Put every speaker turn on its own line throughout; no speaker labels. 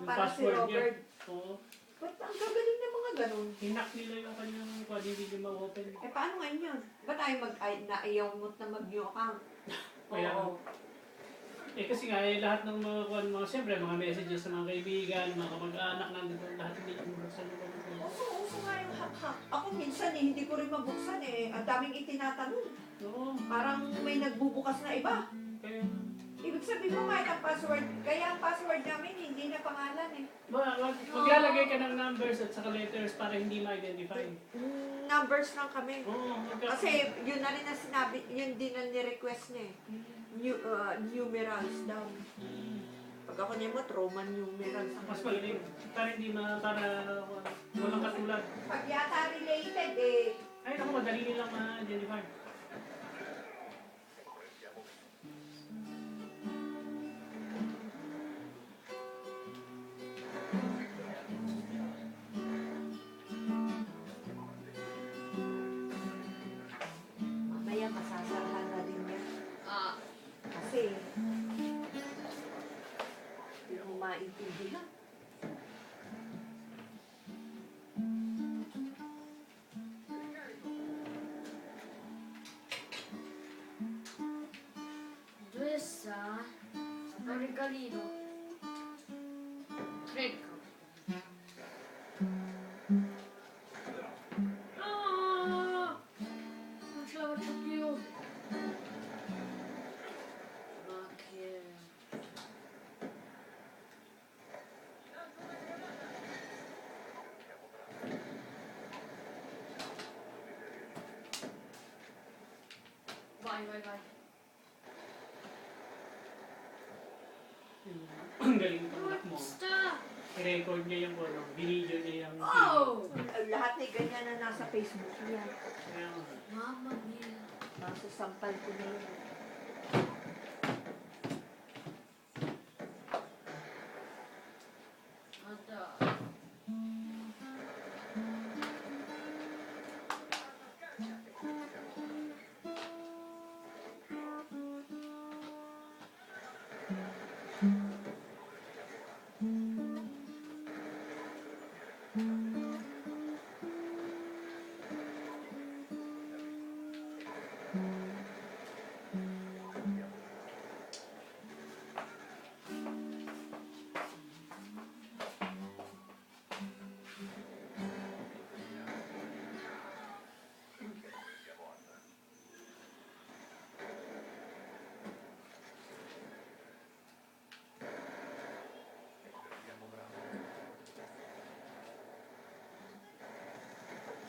para si
password niya.
Robert.
Oo.
Ba't ang gagaling ng mga ganun?
Hinak nila yung kanyang kung hindi niya ma-open.
Eh, paano ngayon yun? Ba't tayo naiyaw mo't na mag-new account?
Kaya,
Oo.
eh kasi nga, lahat ng mga siyempre, mga messages sa mga kaibigan, mga kamag-anak, nandito, lahat hindi yung buksan yung kanyang.
Uso nga yung hack-hack. Ako minsan hindi ko rin mabuksan eh. Ang daming itinatanong.
Oo.
Parang may nagbubukas na iba.
Kaya,
Ibig sabihin mo kahit ang password, kaya ang password namin hindi na pangalan eh.
maglalagay ka ng numbers at saka letters para hindi ma-identify.
Numbers lang kami.
Oo.
Kasi yun na rin ang sinabi, yun din ang ni-request niya eh. Numerals daw. Pag ako niya mo, Roman numerals.
Mas magaling. Para hindi para walang katulad.
Pag yata related eh,
Ay, naku, madali nilang ma-identify.
mamaya masasarahan na din yan. Kasi, hindi mo maintindihan.
Dwesa, Margarino, Greco. Myślałam, że pił. Makier. Bye.
Ang galing ng anak mo.
Stop!
I-record niya yung video niya yung...
Oh!
Lahat ni ganyan na nasa Facebook niya.
Kaya,
Mama mia.
Nasa sampal ko na yun.
Ada.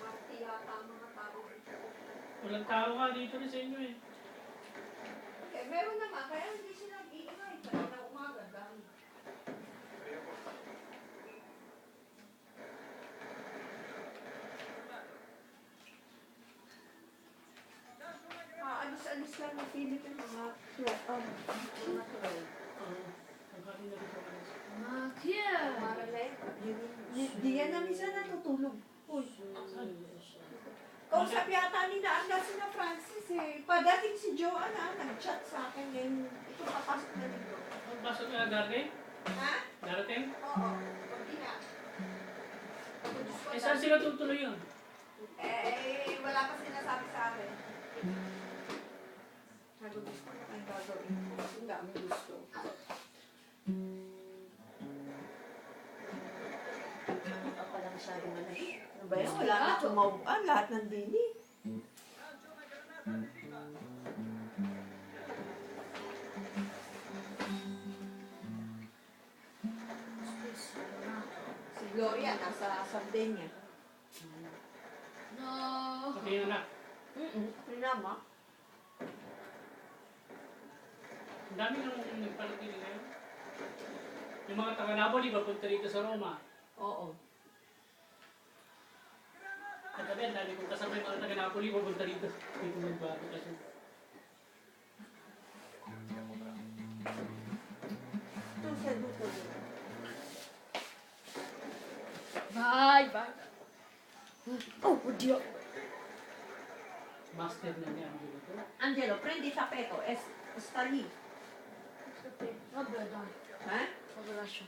Marti yata ang mga tao.
walang tao nga dito rin sa inyo eh.
Eh, meron naman, kaya hindi sila nag-iingay. Kaya na umaga, dami. Alis-alis lang ng Philippines, mga 12.
Ang kami na rin po kayo.
Makier.
Para na yun. Di yan na minsan natutulog. Uy. Kausap yata ni Naanda si na Francis eh. Padating si Joanna, nag-chat sa akin ngayon. Ito papasok na dito.
Ang pasok na darating?
Ha?
Darating?
Oo. Pagdi na.
Eh, saan sila tutuloy yun?
Wala pa sinasabi sa akin. Sabi gusto ko ang gagawin ko. Ang dami gusto. Ang palang sabi mo na eh. Ano ba yan? Wala na tumawaan. Lahat ng dini. Si Gloria nasa Sardinia.
No.
Pati yung anak.
Pinama.
Ang dami nang nagparating ngayon. Yung mga taga-Napoli, papunta rito sa Roma.
Oo.
Katabi, ang dami kong kasama yung mga taga-Napoli, papunta rito. Dito magbago kasi.
Ito sa duto.
Bye. Oh, Dios.
Master na niya ang dito.
Angelo, prendi tapeto. Stali.
Vabbè, dai.
Ha?
Lo lascio.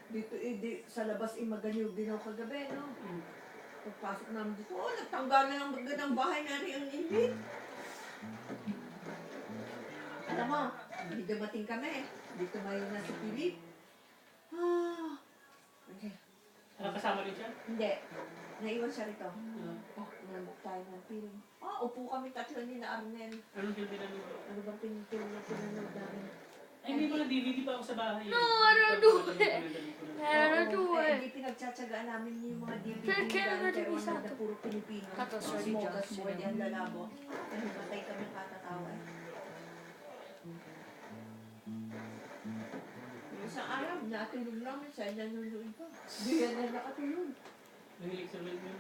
Dito, sa labas, maganyog din ako kagabi, no?
Mm.
Pagpasok namin dito, nagtanggalan ng magandang bahay na rin ang init. Alam mo, hindi dumating kami. Dito may nasa Philip. Okay.
Kasama rin siya?
Hindi. Naiwan siya rito.
Ah,
Tayo ng film. Upo kami tatlo ni na Arnel.
anong film pinanood?
Ano bang pinitulong na pinanood namin?
Ay, may mga DVD pa ako sa bahay.
No, I don't do it.
Oo,
I don't do
hindi
it.
pinagtsatsagaan namin yung mga DVD
Sir, kailan
dahil
natin
pero
isa
na puro Pilipino.
Tato, sorry,
Smoke
John.
us more than lalabo. Dahil matay kami katatawa. Yung isang araw, natulog namin siya, nanonood pa. Di yan na nakatulog.
Nahilig sa film yun.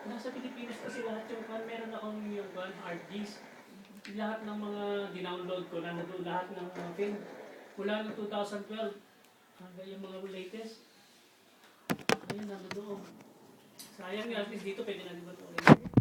Nasa Pilipinas kasi lahat yung meron akong yung hard disk. Lahat ng mga dinownload ko, nandun lahat ng mga film. Mula noong 2012 hanggang yung mga latest. Ayun, nandun doon. Sayang yun, at least dito pwede na di ba ito ulit.